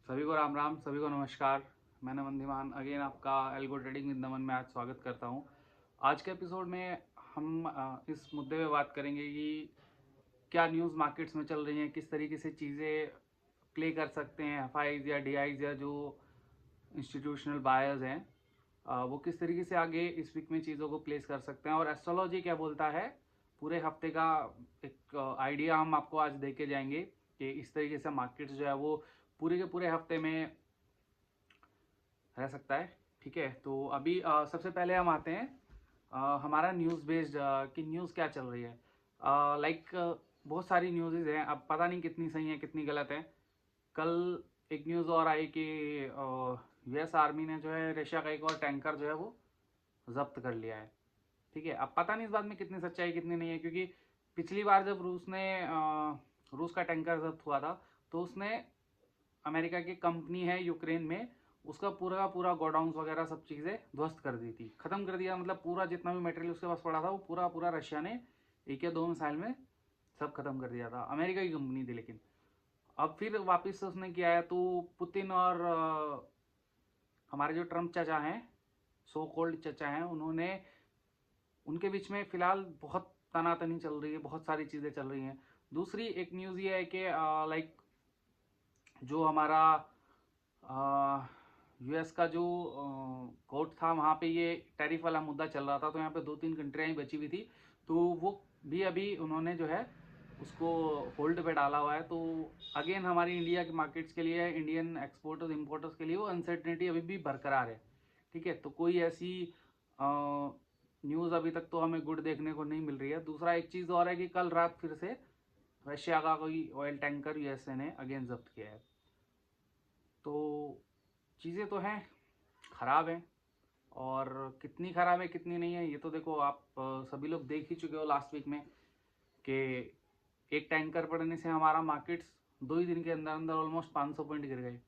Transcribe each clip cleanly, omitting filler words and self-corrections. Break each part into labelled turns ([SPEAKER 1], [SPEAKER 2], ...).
[SPEAKER 1] सभी को राम राम, सभी को नमस्कार। मैं नमन धीमान अगेन आपका एल्गो ट्रेडिंग विद नमन में आज स्वागत करता हूं। आज के एपिसोड में हम इस मुद्दे पे बात करेंगे कि क्या न्यूज़ मार्केट्स में चल रही हैं, किस तरीके से चीज़ें प्ले कर सकते हैं एफआईज या डीआईज या जो इंस्टीट्यूशनल बायर्स हैं, वो किस तरीके से आगे इस वीक में चीज़ों को प्लेस कर सकते हैं और एस्ट्रोलॉजी क्या बोलता है पूरे हफ्ते का एक आइडिया हम आपको आज दे के जाएंगे कि इस तरीके से मार्केट्स जो है वो पूरे के पूरे हफ्ते में रह सकता है। ठीक है, तो अभी सबसे पहले हम आते हैं हमारा न्यूज़ बेस्ड कि न्यूज़ क्या चल रही है। लाइक बहुत सारी न्यूज़ हैं, अब पता नहीं कितनी सही है कितनी गलत है। कल एक न्यूज़ और आई कि यूएस आर्मी ने जो है रशिया का एक और टैंकर जो है वो जब्त कर लिया है। ठीक है, अब पता नहीं इस बात में कितनी सच्चाई कितनी नहीं है, क्योंकि पिछली बार जब रूस का टैंकर जब्त हुआ था तो उसने अमेरिका की कंपनी है यूक्रेन में उसका पूरा का पूरा गोडाउन्स वगैरह सब चीज़ें ध्वस्त कर दी थी, खत्म कर दिया। मतलब पूरा जितना भी मटेरियल उसके पास पड़ा था वो पूरा पूरा रशिया ने एक या दो मिसाइल में सब खत्म कर दिया था। अमेरिका की कंपनी थी, लेकिन अब फिर वापस से उसने किया है। तो पुतिन और हमारे जो ट्रम्प चाचा हैं, सो कॉल्ड चाचा हैं, उन्होंने उनके बीच में फिलहाल बहुत तनातनी चल रही है, बहुत सारी चीज़ें चल रही हैं। दूसरी एक न्यूज़ ये है कि लाइक जो हमारा यूएस का जो कोर्ट था वहाँ पे ये टैरिफ वाला मुद्दा चल रहा था, तो यहाँ पे दो तीन कंट्रियाँ बची हुई थी, तो वो भी अभी उन्होंने जो है उसको होल्ड पे डाला हुआ है। तो अगेन हमारी इंडिया के मार्केट्स के लिए, इंडियन एक्सपोर्टर्स इंपोर्टर्स के लिए वो अनसर्टेनिटी अभी भी बरकरार है। ठीक है, तो कोई ऐसी न्यूज़ अभी तक तो हमें गुड देखने को नहीं मिल रही है। दूसरा एक चीज़ और है कि कल रात फिर से रशिया का कोई ऑयल टैंकर यूएसए ने अगेन जब्त किया है। तो चीज़ें तो हैं, ख़राब हैं, और कितनी ख़राब है कितनी नहीं है ये तो देखो आप सभी लोग देख ही चुके हो लास्ट वीक में कि एक टैंकर पड़ने से हमारा मार्केट्स 2 ही दिन के अंदर अंदर ऑलमोस्ट 500 पॉइंट गिर गए।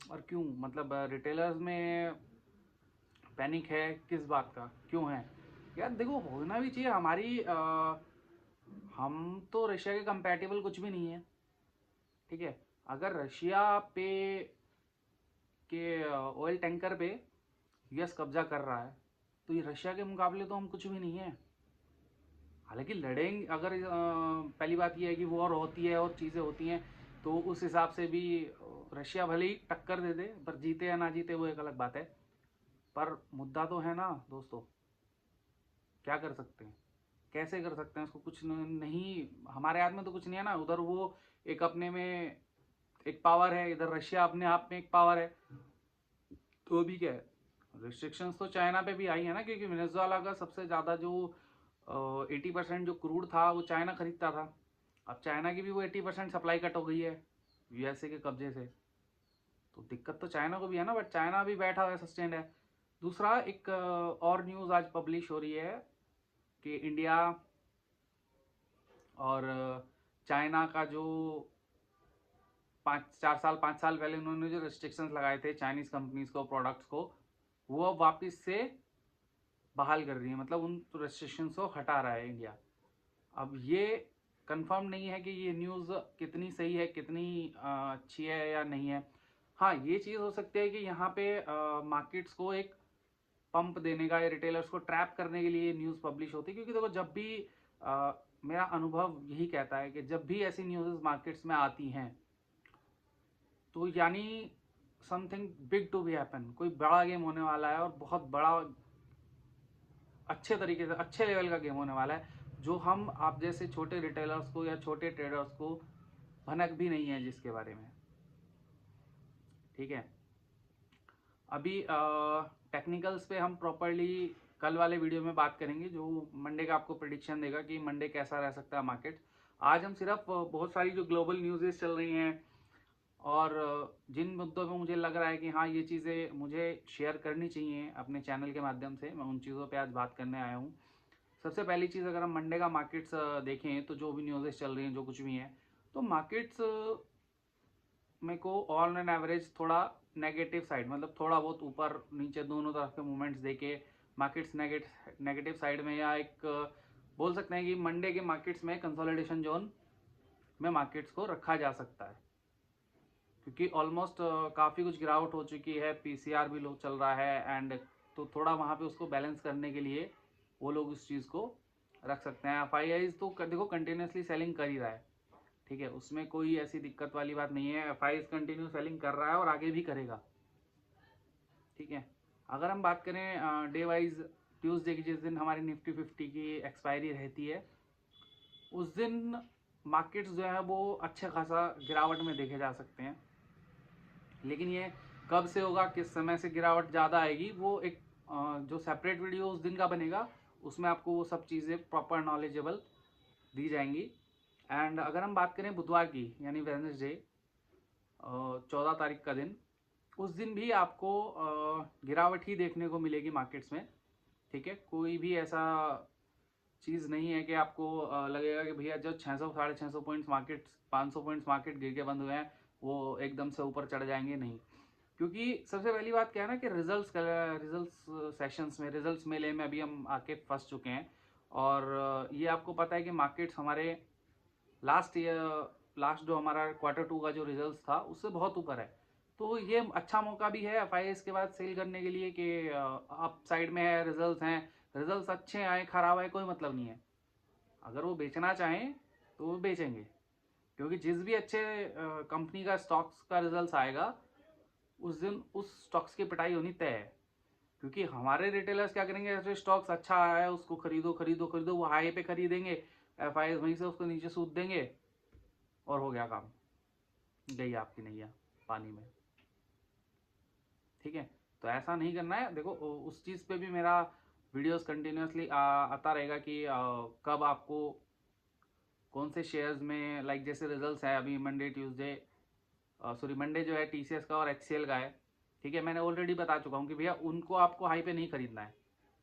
[SPEAKER 1] और क्यों? मतलब रिटेलर्स में पैनिक है किस बात का, क्यों है? यार देखो, होना भी चाहिए। हम तो रशिया के कंपैटिबल कुछ भी नहीं है। ठीक है, अगर रशिया पे के ऑयल टैंकर पे यूएस कब्जा कर रहा है तो ये रशिया के मुकाबले तो हम कुछ भी नहीं है। हालांकि लड़ेंगे अगर पहली बात यह है कि वॉर होती है और चीज़ें होती हैं तो उस हिसाब से भी रशिया भले ही टक्कर दे दे, पर जीते या ना जीते वो एक अलग बात है। पर मुद्दा तो है ना दोस्तों, क्या कर सकते हैं, कैसे कर सकते हैं उसको? कुछ नहीं, हमारे हाथ में तो कुछ नहीं है ना। उधर वो एक अपने में एक पावर है, इधर रशिया अपने आप में एक पावर है। तो अभी क्या है, रिस्ट्रिक्शंस तो चाइना पे भी आई है ना, क्योंकि वेनेजुएला का सबसे ज़्यादा जो 80% जो क्रूड था वो चाइना खरीदता था। अब चाइना की भी वो 80% सप्लाई कट हो गई है यूएसए के कब्जे से। तो दिक्कत तो चाइना को भी है ना, बट चाइना भी बैठा हुआ है, सस्टेंड है। दूसरा एक और न्यूज़ आज पब्लिश हो रही है कि इंडिया और चाइना का जो 5 4 साल 5 साल पहले उन्होंने जो रिस्ट्रिक्शंस लगाए थे चाइनीज़ कंपनीज को, प्रोडक्ट्स को, वो अब वापस से बहाल कर रही है। मतलब उन रेस्ट्रिक्शंस को हटा रहा है इंडिया। अब ये कंफर्म नहीं है कि ये न्यूज़ कितनी सही है, कितनी अच्छी है या नहीं है। हाँ, ये चीज़ हो सकती है कि यहाँ पे मार्केट्स को एक पंप देने का या रिटेलर्स को ट्रैप करने के लिए न्यूज़ पब्लिश होती है, क्योंकि देखो जब भी मेरा अनुभव यही कहता है कि जब भी ऐसी न्यूज़ मार्केट्स में आती हैं तो यानी something big to be happen, कोई बड़ा गेम होने वाला है, और बहुत बड़ा, अच्छे तरीके से अच्छे लेवल का गेम होने वाला है, जो हम आप जैसे छोटे रिटेलर्स को या छोटे ट्रेडर्स को भनक भी नहीं है जिसके बारे में। ठीक है, अभी टेक्निकल्स पे हम प्रॉपरली कल वाले वीडियो में बात करेंगे, जो मंडे का आपको प्रिडिक्शन देगा कि मंडे कैसा रह सकता है मार्केट। आज हम सिर्फ बहुत सारी जो ग्लोबल न्यूज़ेस चल रही हैं और जिन मुद्दों पे मुझे लग रहा है कि हाँ ये चीज़ें मुझे शेयर करनी चाहिए अपने चैनल के माध्यम से, मैं उन चीज़ों पे आज बात करने आया हूँ। सबसे पहली चीज़, अगर हम मंडे का मार्केट्स देखें तो जो भी न्यूज़ेस चल रही हैं, जो कुछ भी हैं, तो मार्केट्स मेरे को ऑन एन एवरेज थोड़ा नेगेटिव साइड, मतलब थोड़ा बहुत ऊपर नीचे दोनों तरफ के मूवमेंट्स देके मार्केट्स नेगेटिव साइड में, या एक बोल सकते हैं कि मंडे के मार्केट्स में कंसोलिडेशन जोन में मार्केट्स को रखा जा सकता है। क्योंकि ऑलमोस्ट काफ़ी कुछ गिरावट हो चुकी है, पीसीआर भी लो चल रहा है एंड तो थोड़ा वहाँ पे उसको बैलेंस करने के लिए वो लोग उस चीज़ को रख सकते हैं। एफआईआईज तो देखो कंटिन्यूसली सेलिंग कर ही रहा है, ठीक है, उसमें कोई ऐसी दिक्कत वाली बात नहीं है। एफआईआईज कंटिन्यू सेलिंग कर रहा है और आगे भी करेगा, ठीक है। अगर हम बात करें डे वाइज, ट्यूसडे की जिस दिन हमारी निफ्टी 50 की एक्सपायरी रहती है उस दिन मार्केट्स जो है वो अच्छा खासा गिरावट में देखे जा सकते हैं। लेकिन ये कब से होगा, किस समय से गिरावट ज़्यादा आएगी, वो एक जो सेपरेट वीडियो उस दिन का बनेगा उसमें आपको वो सब चीज़ें प्रॉपर नॉलेजेबल दी जाएंगी। एंड अगर हम बात करें बुधवार की यानी वेडनेसडे 14 तारीख का दिन, उस दिन भी आपको गिरावट ही देखने को मिलेगी मार्केट्स में, ठीक है। कोई भी ऐसा चीज़ नहीं है कि आपको लगेगा कि भैया जो 600 650 पॉइंट्स मार्केट 500 पॉइंट्स मार्केट गिर के बंद हुए हैं वो एकदम से ऊपर चढ़ जाएंगे, नहीं। क्योंकि सबसे पहली बात क्या है ना कि रिजल्ट्स सेशंस में, रिजल्ट्स मेले में अभी हम आके फंस चुके हैं। और ये आपको पता है कि मार्केट्स हमारे लास्ट जो हमारा Q2 का जो रिजल्ट्स था उससे बहुत ऊपर है। तो ये अच्छा मौका भी है एफआईआईज के बाद सेल करने के लिए कि अप साइड में है, रिजल्ट्स हैं, रिजल्ट्स अच्छे आए खराब आए कोई मतलब नहीं है। अगर वो बेचना चाहें तो वो बेचेंगे, क्योंकि जिस भी अच्छे कंपनी का स्टॉक्स का रिजल्ट आएगा उस दिन उस स्टॉक्स की पिटाई होनी तय है। क्योंकि हमारे रिटेलर्स क्या करेंगे, ऐसे स्टॉक्स अच्छा आया है उसको खरीदो खरीदो खरीदो, वो हाई पे खरीदेंगे, एफआईआईज वहीं से उसको नीचे सूद देंगे और हो गया काम, गई आपकी नैया पानी में, ठीक है। तो ऐसा नहीं करना है। देखो उस चीज़ पे भी मेरा वीडियोस कंटिन्यूसली आता रहेगा कि कब आपको कौन से शेयर्स में, लाइक जैसे रिजल्ट्स है अभी मंडे ट्यूसडे, सॉरी मंडे जो है टीसीएस का और एचसीएल का है, ठीक है। मैंने ऑलरेडी बता चुका हूँ कि भैया उनको आपको हाई पे नहीं खरीदना है,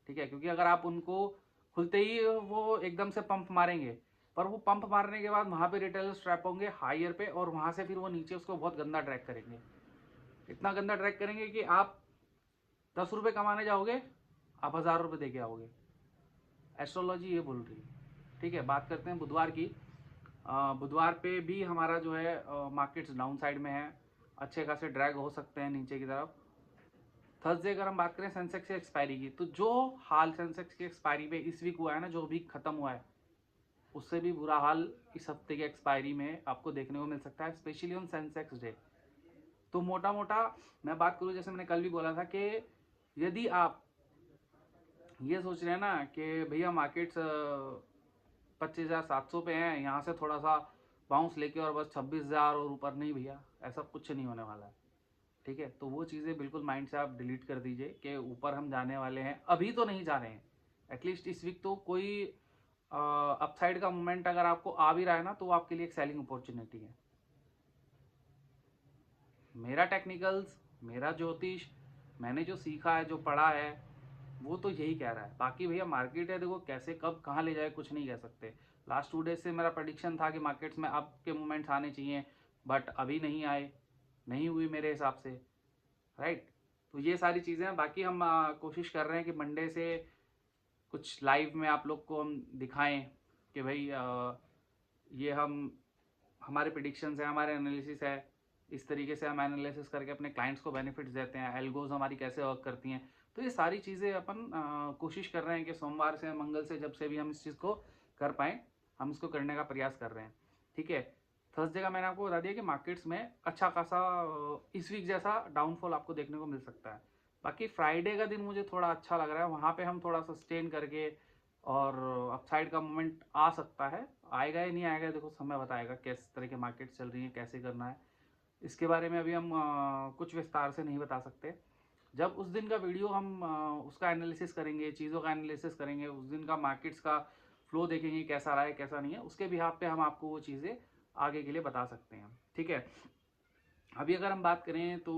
[SPEAKER 1] ठीक है। क्योंकि अगर आप उनको खुलते ही वो एकदम से पंप मारेंगे, पर वो पंप मारने के बाद वहाँ पे रिटेलर्स ट्रैप होंगे हायर पे और वहाँ से फिर वो नीचे उसको बहुत गंदा ट्रैक करेंगे, इतना गंदा ट्रैक करेंगे कि आप 10 रुपये कमाने जाओगे आप 1000 रुपये दे के आओगे। एस्ट्रोलॉजी ये बोल रही है, ठीक है। बात करते हैं बुधवार की। बुधवार पे भी हमारा जो है मार्केट्स डाउन साइड में है, अच्छे खासे ड्रैग हो सकते हैं नीचे की तरफ। थर्सडे अगर हम बात करें सेंसेक्स की एक्सपायरी की, तो जो हाल सेंसेक्स की एक्सपायरी पे इस वीक हुआ है ना, जो वीक खत्म हुआ है, उससे भी बुरा हाल इस हफ्ते की एक्सपायरी में आपको देखने को मिल सकता है, स्पेशली ऑन सेंसेक्स डे। तो मोटा मोटा मैं बात करूँ, जैसे मैंने कल भी बोला था कि यदि आप ये सोच रहे हैं ना कि भैया मार्केट्स 25,700 पे हैं, यहाँ से थोड़ा सा बाउंस लेके और बस 26,000 और ऊपर, नहीं भैया, ऐसा कुछ नहीं होने वाला है, ठीक है। तो वो चीज़ें बिल्कुल माइंड से आप डिलीट कर दीजिए कि ऊपर हम जाने वाले हैं, अभी तो नहीं जा रहे हैं। एटलीस्ट इस वीक तो कोई अपसाइड का मोमेंट अगर आपको आ भी रहा है ना, तो वो आपके लिए एक सेलिंग अपॉर्चुनिटी है। मेरा टेक्निकल्स, मेरा ज्योतिष, मैंने जो सीखा है, जो पढ़ा है, वो तो यही कह रहा है। बाकी भैया मार्केट है, देखो कैसे कब कहाँ ले जाए कुछ नहीं कह सकते। लास्ट 2 डेज से मेरा प्रडिक्शन था कि मार्केट्स में अप के मूवमेंट्स आने चाहिए, बट अभी नहीं आए, नहीं हुई मेरे हिसाब से, राइट। तो ये सारी चीज़ें हैं। बाकी हम कोशिश कर रहे हैं कि मंडे से कुछ लाइव में आप लोग को हम दिखाएं कि भाई ये हमारे प्रिडिक्शंस है, हमारे एनालिसिस है, इस तरीके से हम एनालिसिस करके अपने क्लाइंट्स को बेनिफिट्स देते हैं, एल्गोज हमारी कैसे वर्क करती हैं। तो ये सारी चीज़ें अपन कोशिश कर रहे हैं कि सोमवार से मंगल से जब से भी हम इस चीज़ को कर पाएँ, हम इसको करने का प्रयास कर रहे हैं, ठीक है। थर्सडे का मैंने आपको बता दिया कि मार्केट्स में अच्छा खासा इस वीक जैसा डाउनफॉल आपको देखने को मिल सकता है। बाकी फ्राइडे का दिन मुझे थोड़ा अच्छा लग रहा है, वहाँ पे हम थोड़ा सस्टेन करके और अपसाइड का मोमेंट आ सकता है। आएगा या नहीं आएगा देखो समय बताएगा, किस तरह के मार्केट चल रही है, कैसे करना है, इसके बारे में अभी हम कुछ विस्तार से नहीं बता सकते। जब उस दिन का वीडियो हम उसका एनालिसिस करेंगे, चीज़ों का एनालिसिस करेंगे, उस दिन का मार्केट्स का फ्लो देखेंगे कैसा रहा है कैसा नहीं है, उसके बिहाफ पे हम आपको वो चीज़ें आगे के लिए बता सकते हैं, ठीक है। अभी अगर हम बात करें तो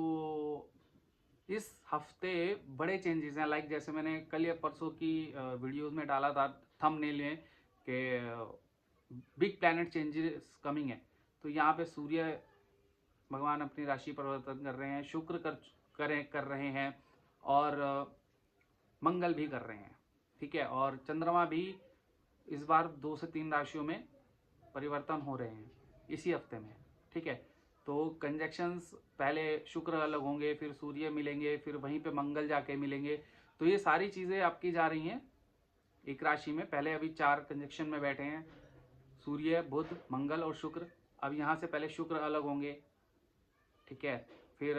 [SPEAKER 1] इस हफ्ते बड़े चेंजेस हैं, लाइक जैसे मैंने कल या परसों की वीडियोस में डाला था थंबनेल में कि बिग प्लैनेट चेंजेस कमिंग है। तो यहाँ पे सूर्य भगवान अपनी राशि परिवर्तन कर रहे हैं, शुक्र कर रहे हैं और मंगल भी कर रहे हैं, ठीक है। और चंद्रमा भी इस बार 2 से 3 राशियों में परिवर्तन हो रहे हैं इसी हफ्ते में, ठीक है। तो कंजक्शंस पहले शुक्र अलग होंगे, फिर सूर्य मिलेंगे, फिर वहीं पे मंगल जाके मिलेंगे। तो ये सारी चीज़ें आपकी जा रही हैं एक राशि में। पहले अभी 4 कंजक्शन में बैठे हैं, सूर्य, बुध, मंगल और शुक्र। अब यहाँ से पहले शुक्र अलग होंगे, ठीक है। फिर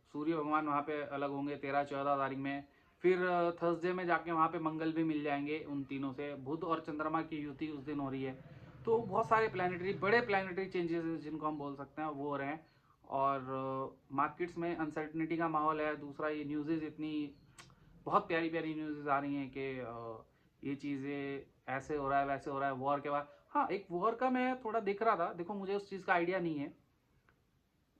[SPEAKER 1] सूर्य भगवान वहाँ पे अलग होंगे 13-14 तारीख में। फिर थर्सडे में जाके वहाँ पे मंगल भी मिल जाएंगे उन तीनों से। बुध और चंद्रमा की युति उस दिन हो रही है। तो बहुत सारे बड़े प्लानिटरी चेंजेस जिनको हम बोल सकते हैं वो हो रहे हैं। और मार्केट्स में अनसर्टनिटी का माहौल है। दूसरा, ये न्यूज़ेज इतनी बहुत प्यारी प्यारी न्यूज़ेज आ रही हैं कि ये चीज़ें ऐसे हो रहा है, वैसे हो रहा है वॉर के बाद। हाँ, एक वॉर का मैं थोड़ा देख रहा था। देखो, मुझे उस चीज़ का आइडिया नहीं है,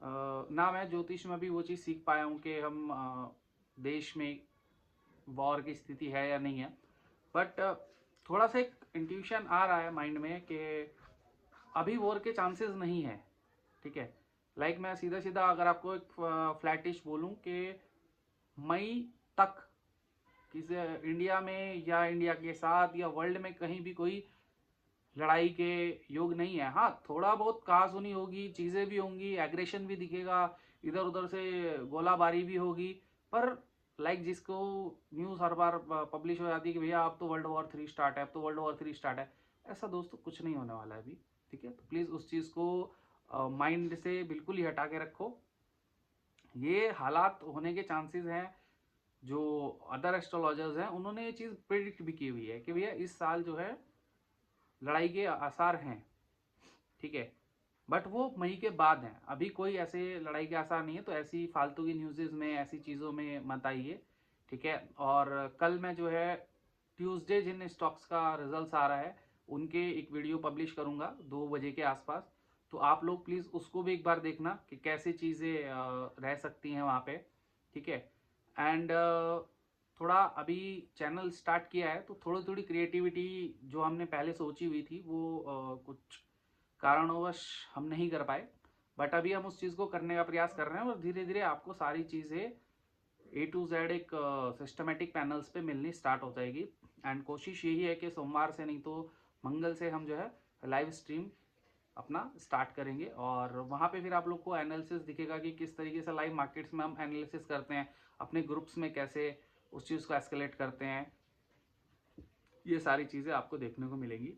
[SPEAKER 1] ना मैं ज्योतिष में भी वो चीज़ सीख पाया हूँ कि हम देश में वॉर की स्थिति है या नहीं है। बट थोड़ा सा एक इंट्यूशन आ रहा है माइंड में कि अभी वॉर के चांसेस नहीं है, ठीक है। लाइक मैं सीधा सीधा अगर आपको एक फ्लैटिश बोलूँ कि मई तक किसी इंडिया में या इंडिया के साथ या वर्ल्ड में कहीं भी कोई लड़ाई के योग नहीं है। हाँ, थोड़ा बहुत कहासुनी होगी, चीज़ें भी होंगी, एग्रेशन भी दिखेगा, इधर उधर से गोलाबारी भी होगी। पर लाइक जिसको न्यूज़ हर बार पब्लिश हो जाती है कि भैया अब तो वर्ल्ड वॉर 3 स्टार्ट है, अब तो वर्ल्ड वॉर 3 स्टार्ट है। ऐसा दोस्तों कुछ नहीं होने वाला है अभी, ठीक है। तो प्लीज़ उस चीज़ को माइंड से बिल्कुल ही हटा के रखो। ये हालात होने के चांसेस हैं। जो अदर एस्ट्रोलॉजर्स हैं उन्होंने ये चीज़ प्रिडिक्ट भी की हुई है कि भैया इस साल जो है लड़ाई के आसार हैं, ठीक है। बट वो मई के बाद हैं, अभी कोई ऐसे लड़ाई के आसार नहीं है। तो ऐसी फालतू की न्यूज़ेस में, ऐसी चीज़ों में मत आइए, ठीक है। और कल मैं जो है ट्यूसडे जिन स्टॉक्स का रिजल्ट्स आ रहा है उनके एक वीडियो पब्लिश करूँगा 2 बजे के आसपास। तो आप लोग प्लीज़ उसको भी एक बार देखना कि कैसे चीज़ें रह सकती हैं वहाँ पे, ठीक है। एंड थोड़ा अभी चैनल स्टार्ट किया है तो थोड़ी थोड़ी क्रिएटिविटी जो हमने पहले सोची हुई थी वो कुछ कारणवश हम नहीं कर पाए। बट अभी हम उस चीज़ को करने का प्रयास कर रहे हैं और धीरे धीरे आपको सारी चीज़ें A to Z एक सिस्टमेटिक पैनल्स पे मिलनी स्टार्ट हो जाएगी। एंड कोशिश यही है कि सोमवार से नहीं तो मंगल से हम जो है लाइव स्ट्रीम अपना स्टार्ट करेंगे। और वहाँ पे फिर आप लोग को एनालिसिस दिखेगा कि किस तरीके से लाइव मार्केट्स में हम एनालिसिस करते हैं, अपने ग्रुप्स में कैसे उस चीज़ को एस्केलेट करते हैं। ये सारी चीज़ें आपको देखने को मिलेंगी,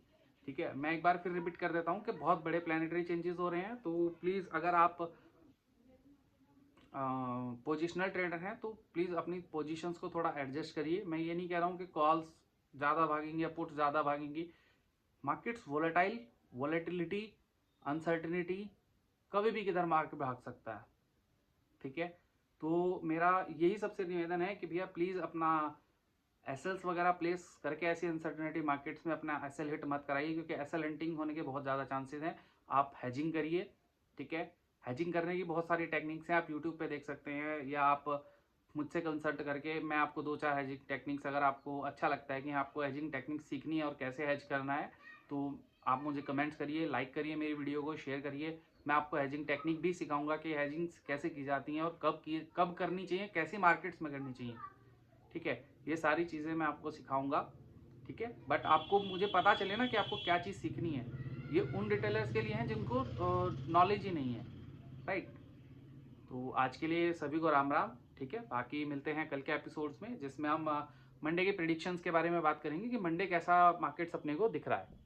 [SPEAKER 1] ठीक है। मैं एक बार फिर रिपीट कर देता हूँ कि बहुत बड़े प्लानिटरी चेंजेस हो रहे हैं। तो प्लीज़ अगर आप पोजिशनल ट्रेडर हैं तो प्लीज़ अपनी पोजीशंस को थोड़ा एडजस्ट करिए। मैं ये नहीं कह रहा हूँ कि कॉल्स ज़्यादा भागेंगी या पुट्स ज़्यादा भागेंगी। मार्केट्स वोलेटाइल, वोलेटिलिटी, अनसर्टिनिटी, कभी भी किधर मार्केट भाग सकता है, ठीक है। तो मेरा यही सबसे निवेदन है कि भैया प्लीज़ अपना एसएल्स वगैरह प्लेस करके ऐसी अनसर्टिनिटी मार्केट्स में अपना एसएल हिट मत कराइए, क्योंकि एसएल हिटिंग होने के बहुत ज़्यादा चांसेस हैं। आप हैजिंग करिए, ठीक है। हैजिंग करने की बहुत सारी टेक्निक्स हैं, आप यूट्यूब पे देख सकते हैं या आप मुझसे कंसल्ट करके मैं आपको 2-4 हैजिंग टेक्निक्स, अगर आपको अच्छा लगता है कि आपको हैजिंग टेक्निक्स सीखनी है और कैसे हैज करना है, तो आप मुझे कमेंट्स करिए, लाइक करिए मेरी वीडियो को, शेयर करिए। मैं आपको हैजिंग टेक्निक भी सिखाऊंगा कि हैजिंग कैसे की जाती हैं और कब करनी चाहिए, कैसी मार्केट्स में करनी चाहिए, ठीक है। ये सारी चीज़ें मैं आपको सिखाऊंगा, ठीक है। बट आपको मुझे पता चले ना कि आपको क्या चीज़ सीखनी है। ये उन डिटेलर्स के लिए हैं जिनको नॉलेज ही नहीं है, राइट। तो आज के लिए सभी को राम राम, ठीक है। बाकी मिलते हैं कल के एपिसोड्स में जिसमें हम मंडे के प्रिडिक्शंस के बारे में बात करेंगे कि मंडे कैसा मार्केट्स अपने को दिख रहा है।